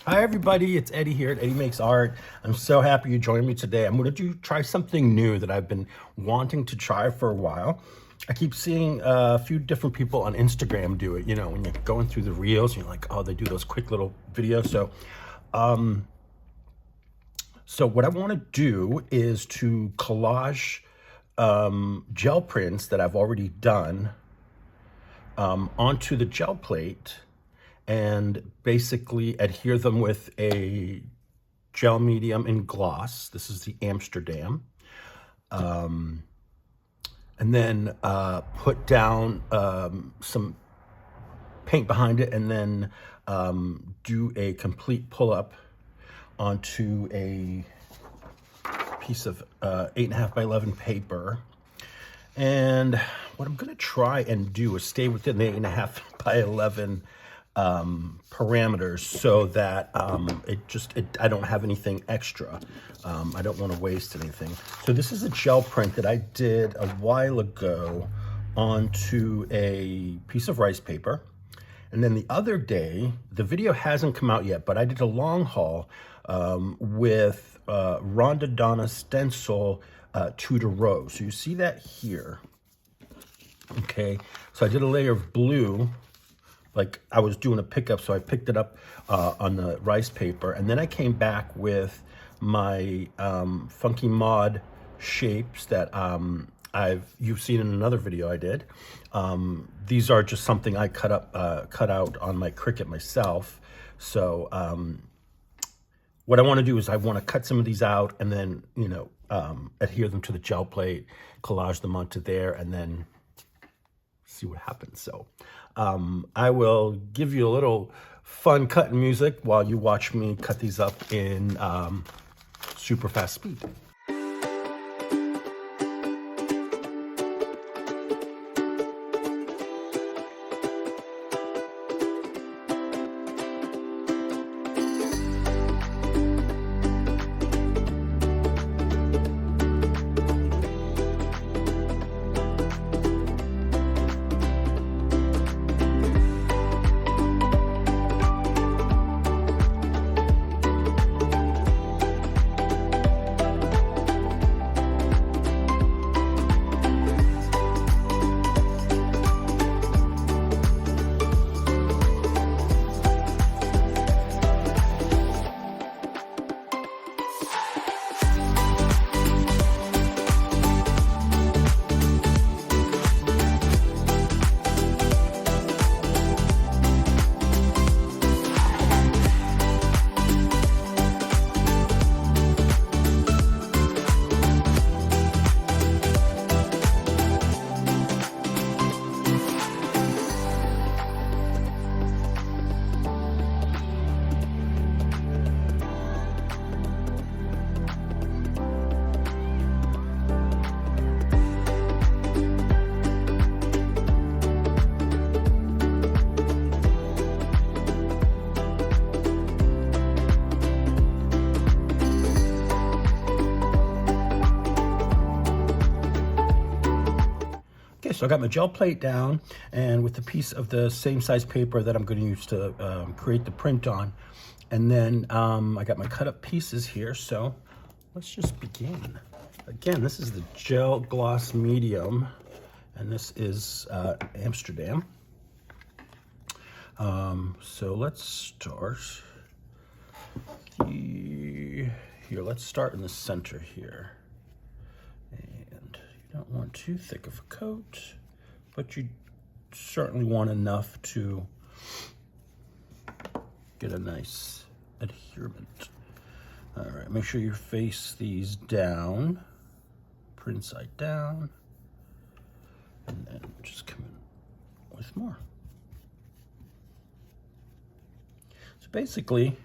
Hi everybody, it's Eddie here at Eddie Makes Art. I'm so happy you joined me today. I'm going to try something new that I've been wanting to try for a while. I keep seeing a few different people on Instagram do it. You know, when you're going through the reels, you're like, oh, they do those quick little videos. So what I want to do is to collage gel prints that I've already done onto the gel plate and basically adhere them with a gel medium in gloss. This is the Amsterdam. And then put down some paint behind it, and then do a complete pull-up onto a piece of 8.5 by 11 paper. And what I'm gonna try and do is stay within the 8.5 by 11 parameters, so that I don't have anything extra. I don't want to waste anything. So this is a gel print that I did a while ago onto a piece of rice paper. And then the other day, the video hasn't come out yet, but I did a long haul with Rhonda Donna stencil Tudor Rose. So you see that here. Okay, so I did a layer of blue, like I was doing a pickup, so I picked it up on the rice paper, and then I came back with my funky mod shapes that you've seen in another video I did. These are just something I cut out on my Cricut myself. So what I want to do is I want to cut some of these out and then, you know, adhere them to the gel plate, collage them onto there, and then see what happens. So I will give you a little fun cutting music while you watch me cut these up in super fast speed. So I got my gel plate down, and with a piece of the same size paper that I'm going to use to create the print on. And then I got my cut up pieces here. So let's just begin. Again, this is the gel gloss medium, and this is Amsterdam. So let's start here. Let's start in the center here. Don't want too thick of a coat, but you certainly want enough to get a nice adherent. All right, make sure you face these down, print side down, and then just come in with more. So basically,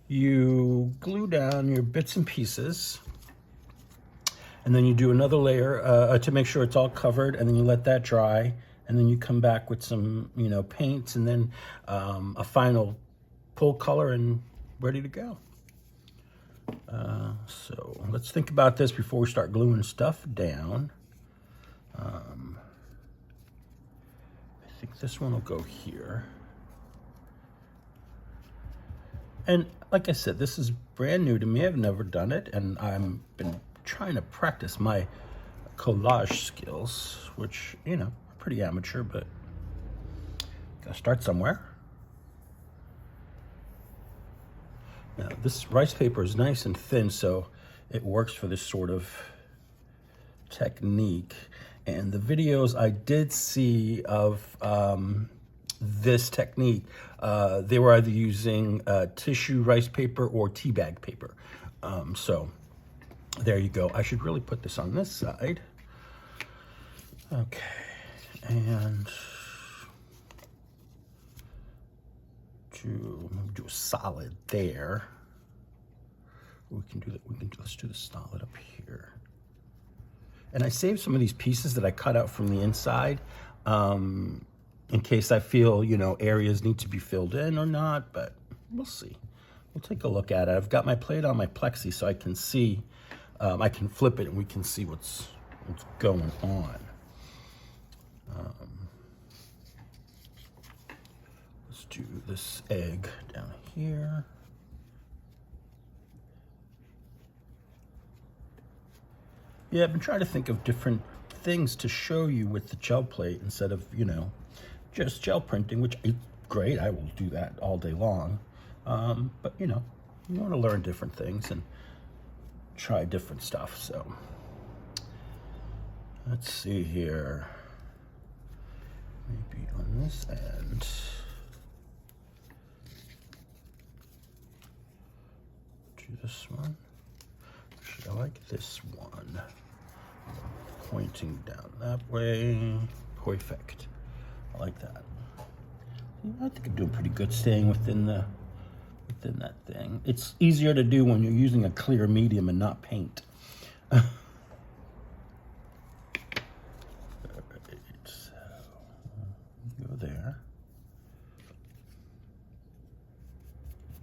you glue down your bits and pieces, and then you do another layer to make sure it's all covered, and then you let that dry, and then you come back with some, you know, paints, and then a final full color and ready to go. So let's think about this before we start gluing stuff down. I think this one will go here. And like I said, this is brand new to me. I've never done it, and I've been trying to practice my collage skills, which, you know, are pretty amateur, but gotta start somewhere. Now, this rice paper is nice and thin, so it works for this sort of technique. And the videos I did see of this technique, they were either using tissue rice paper or tea bag paper. So there you go. I should really put this on this side. Okay, and to do a solid there. We can do that. Let's do the solid up here. And I saved some of these pieces that I cut out from the inside in case I feel, you know, areas need to be filled in or not, but we'll see. We'll take a look at it. I've got my plate on my plexi so I can see, I can flip it and we can see what's going on. Let's do this egg down here. Yeah, I've been trying to think of different things to show you with the gel plate instead of, you know, just gel printing, which is great. I will do that all day long. But, you know, you want to learn different things and try different stuff. So let's see here. Maybe on this end. Do this one. I like this one. Pointing down that way. Perfect. I like that. I think I'm doing pretty good staying within that thing. It's easier to do when you're using a clear medium and not paint. Alright, so go there.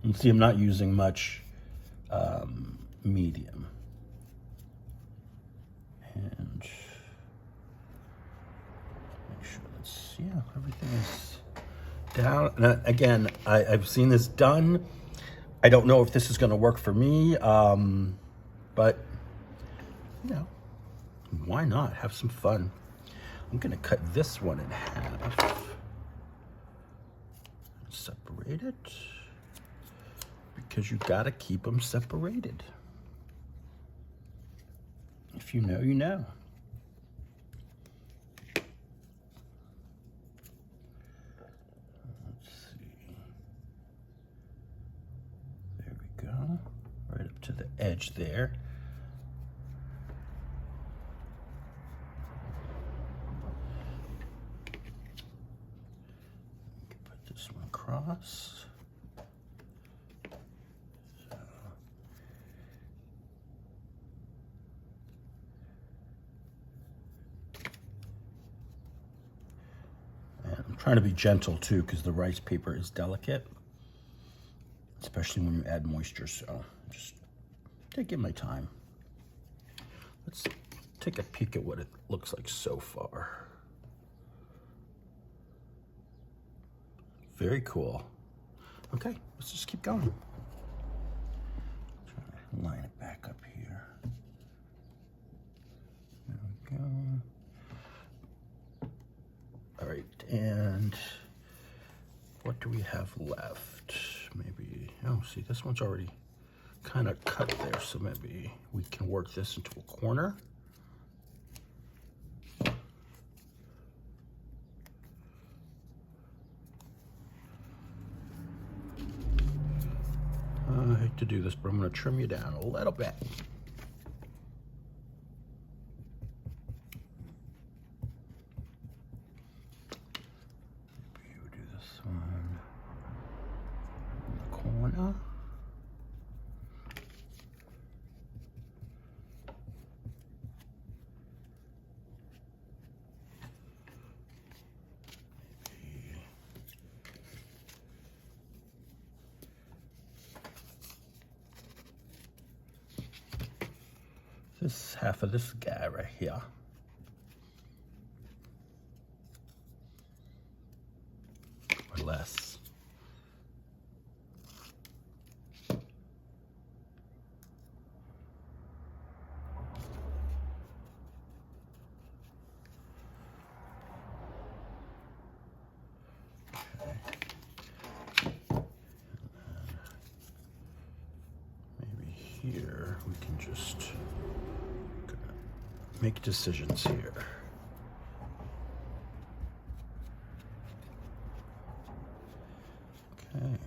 And see, I'm not using much medium. And make sure that's, yeah, everything is down. And again, I've seen this done. I don't know if this is going to work for me, but, you know, why not? Have some fun. I'm going to cut this one in half. Separate it. Because you got to keep them separated. If you know, you know. Let's see. There we go. Right up to the edge there. Put this one across. Trying to be gentle too, because the rice paper is delicate, especially when you add moisture. So just taking my time. Let's take a peek at what it looks like so far. Very cool. Okay, let's just keep going. Try to line it back up here. There we go. All right, and what do we have left? Maybe, oh, see, this one's already kind of cut there, so maybe we can work this into a corner. I hate to do this, but I'm going to trim you down a little bit. This half of this guy right here. Or less. here, we can just make decisions here. Okay.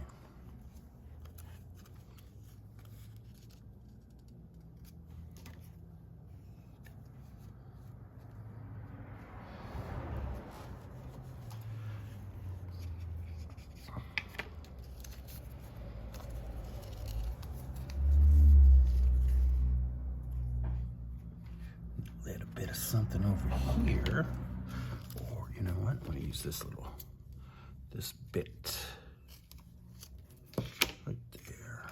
Add a bit of something over here, or you know what? I'm going to use this bit right there.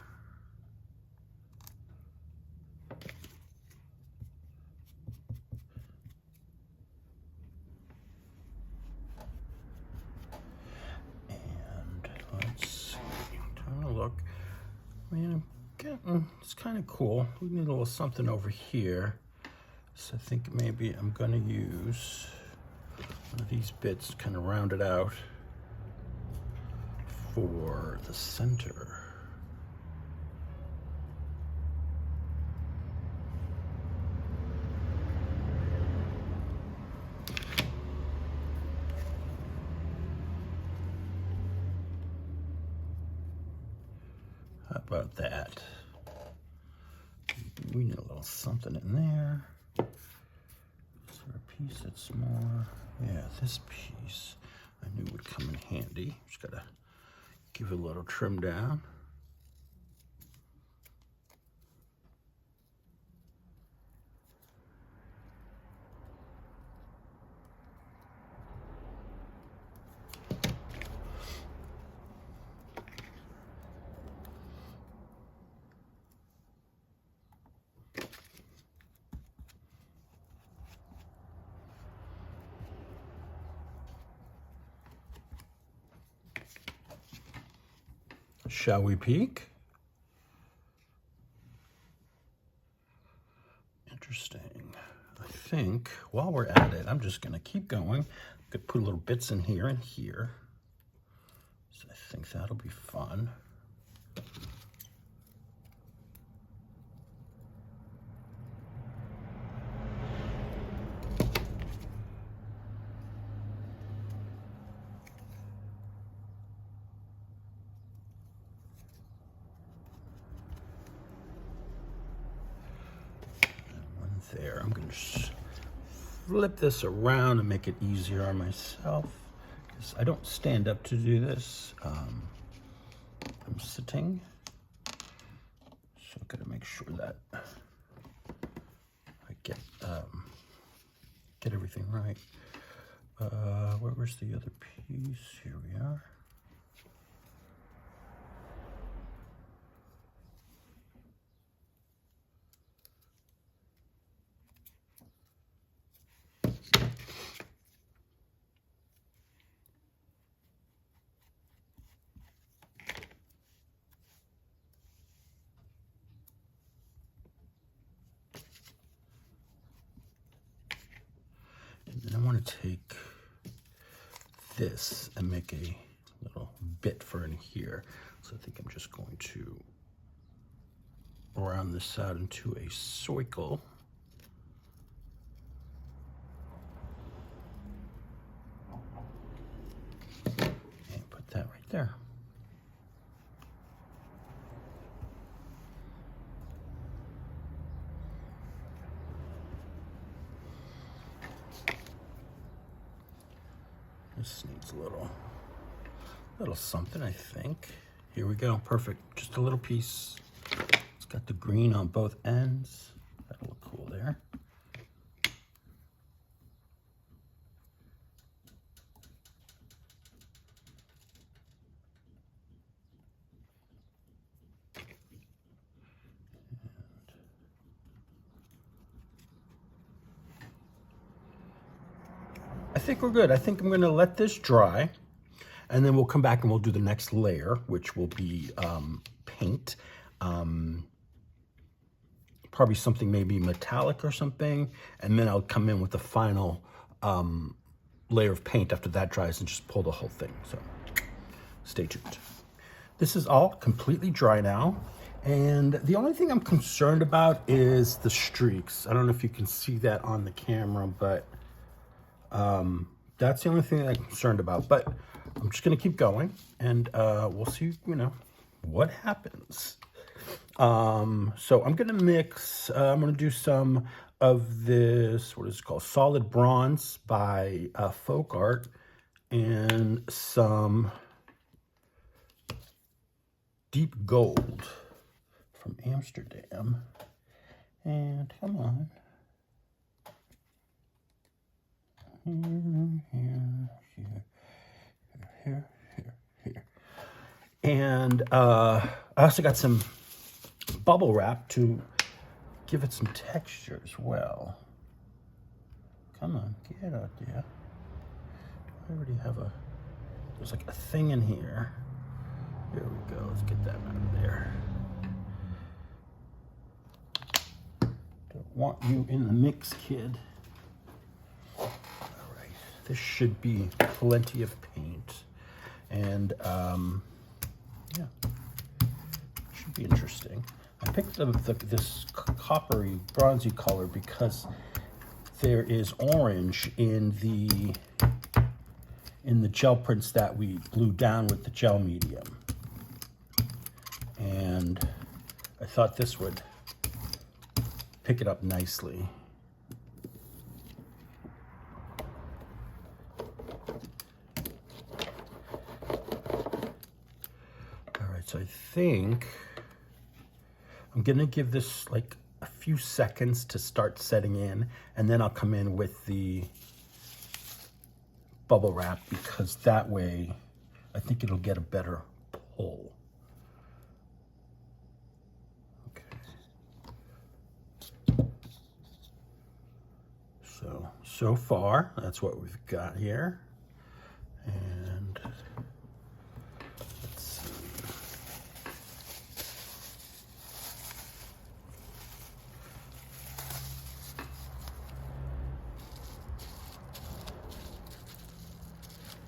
And let's see. I'm trying to look. I mean, I'm getting, it's kind of cool. We need a little something over here. So I think maybe I'm going to use one of these bits, kind of round it out for the center. How about that? We need a little something in there. Is there a piece that's smaller? Yeah, this piece I knew would come in handy. Just gotta give it a little trim down. Shall we peek? Interesting. I think while we're at it, I'm just gonna keep going. I'm gonna put little bits in here and here. So I think that'll be fun. There, I'm going to just flip this around and make it easier on myself, because I don't stand up to do this. I'm sitting, so I've got to make sure that I get everything right. Where's the other piece? Here we are. And I want to take this and make a little bit for in here. So I think I'm just going to round this out into a circle. And put that right there. This needs a little something, I think. Here we go, perfect. Just a little piece. It's got the green on both ends. That'll look cool there. I think we're good. I think I'm gonna let this dry, and then we'll come back and we'll do the next layer, which will be paint. Probably something maybe metallic or something, and then I'll come in with the final layer of paint after that dries and just pull the whole thing. So stay tuned. This is all completely dry now, And the only thing I'm concerned about is the streaks. I don't know if you can see that on the camera, but that's the only thing that I'm concerned about. But I'm just gonna keep going, and we'll see, what happens. So I'm gonna mix, I'm gonna do some of this, what is it called? Solid Bronze by Folk Art, and some Deep Gold from Amsterdam. And come on. Here. And I also got some bubble wrap to give it some texture as well. Come on, get out there. I already have there's like a thing in here. There we go, let's get that out of there. Don't want you in the mix, kid. All right, this should be plenty of paint. And yeah, should be interesting. I picked this coppery, bronzy color because there is orange in the gel prints that we glued down with the gel medium. And I thought this would pick it up nicely. All right, so I think I'm gonna give this like a few seconds to start setting in, and then I'll come in with the bubble wrap, because that way I think it'll get a better pull. Okay. So far, that's what we've got here. And let's see.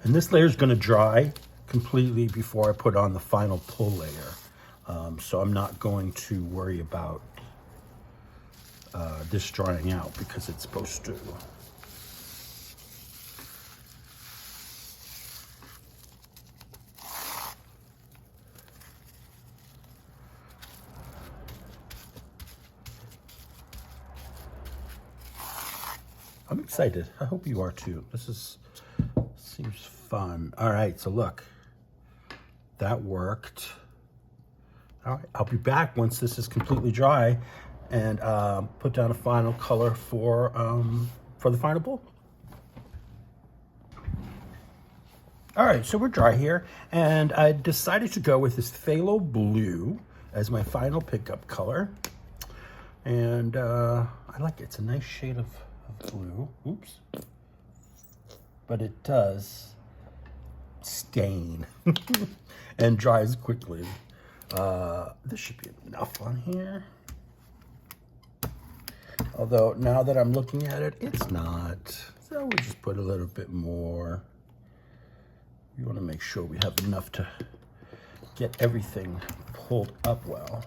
And this layer is going to dry completely before I put on the final pull layer. So I'm not going to worry about this drying out because it's supposed to. I'm excited. I hope you are too. Seems fun. All right, so look, that worked. All right, I'll be back once this is completely dry and put down a final color for the final pull. All right, so we're dry here, and I decided to go with this phthalo blue as my final pickup color. And I like it. It's a nice shade of blue. Oops. But it does stain and dries quickly. This should be enough on here. Although now that I'm looking at it, it's not. So we'll just put a little bit more. We want to make sure we have enough to get everything pulled up well.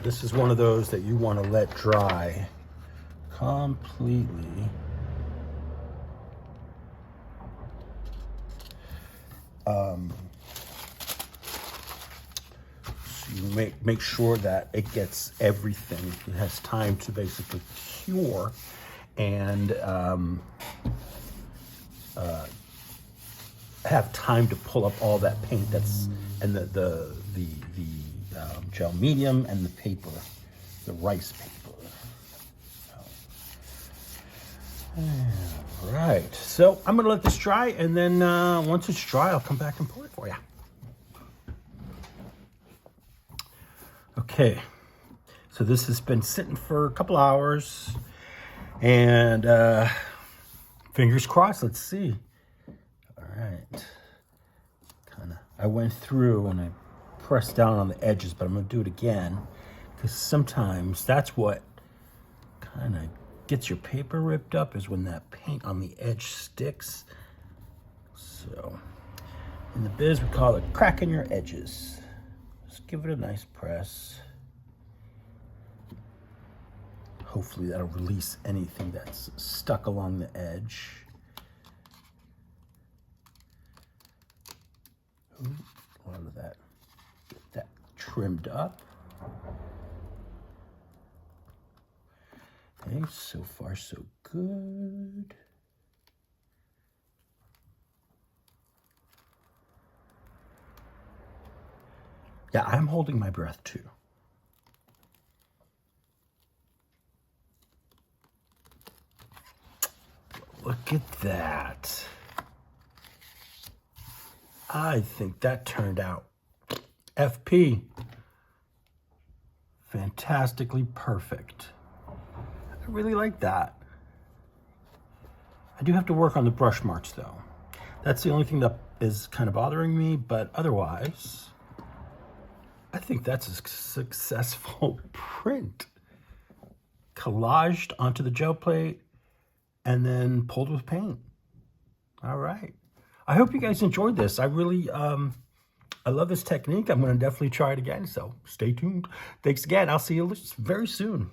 This is one of those that you want to let dry completely. So you make sure that it gets everything. It has time to basically cure and have time to pull up all that paint that's and the gel medium and the paper, the rice paper. All right, so I'm gonna let this dry, and then once it's dry, I'll come back and pour it for you. Okay, so this has been sitting for a couple hours, and fingers crossed, let's see. All right, I went through and I pressed down on the edges, but I'm going to do it again because sometimes that's what kind of gets your paper ripped up, is when that paint on the edge sticks. So in the biz, we call it cracking your edges. Just give it a nice press. Hopefully that'll release anything that's stuck along the edge. Ooh, a lot of that. Get that trimmed up. Okay, so far so good. Yeah, I'm holding my breath too. Look at that. I think that turned out FP. Fantastically perfect. I really like that. I do have to work on the brush marks though. That's the only thing that is kind of bothering me, but otherwise, I think that's a successful print. Collaged onto the gel plate and then pulled with paint. All right. I hope you guys enjoyed this. I really, I love this technique. I'm going to definitely try it again, so stay tuned. Thanks again. I'll see you very soon.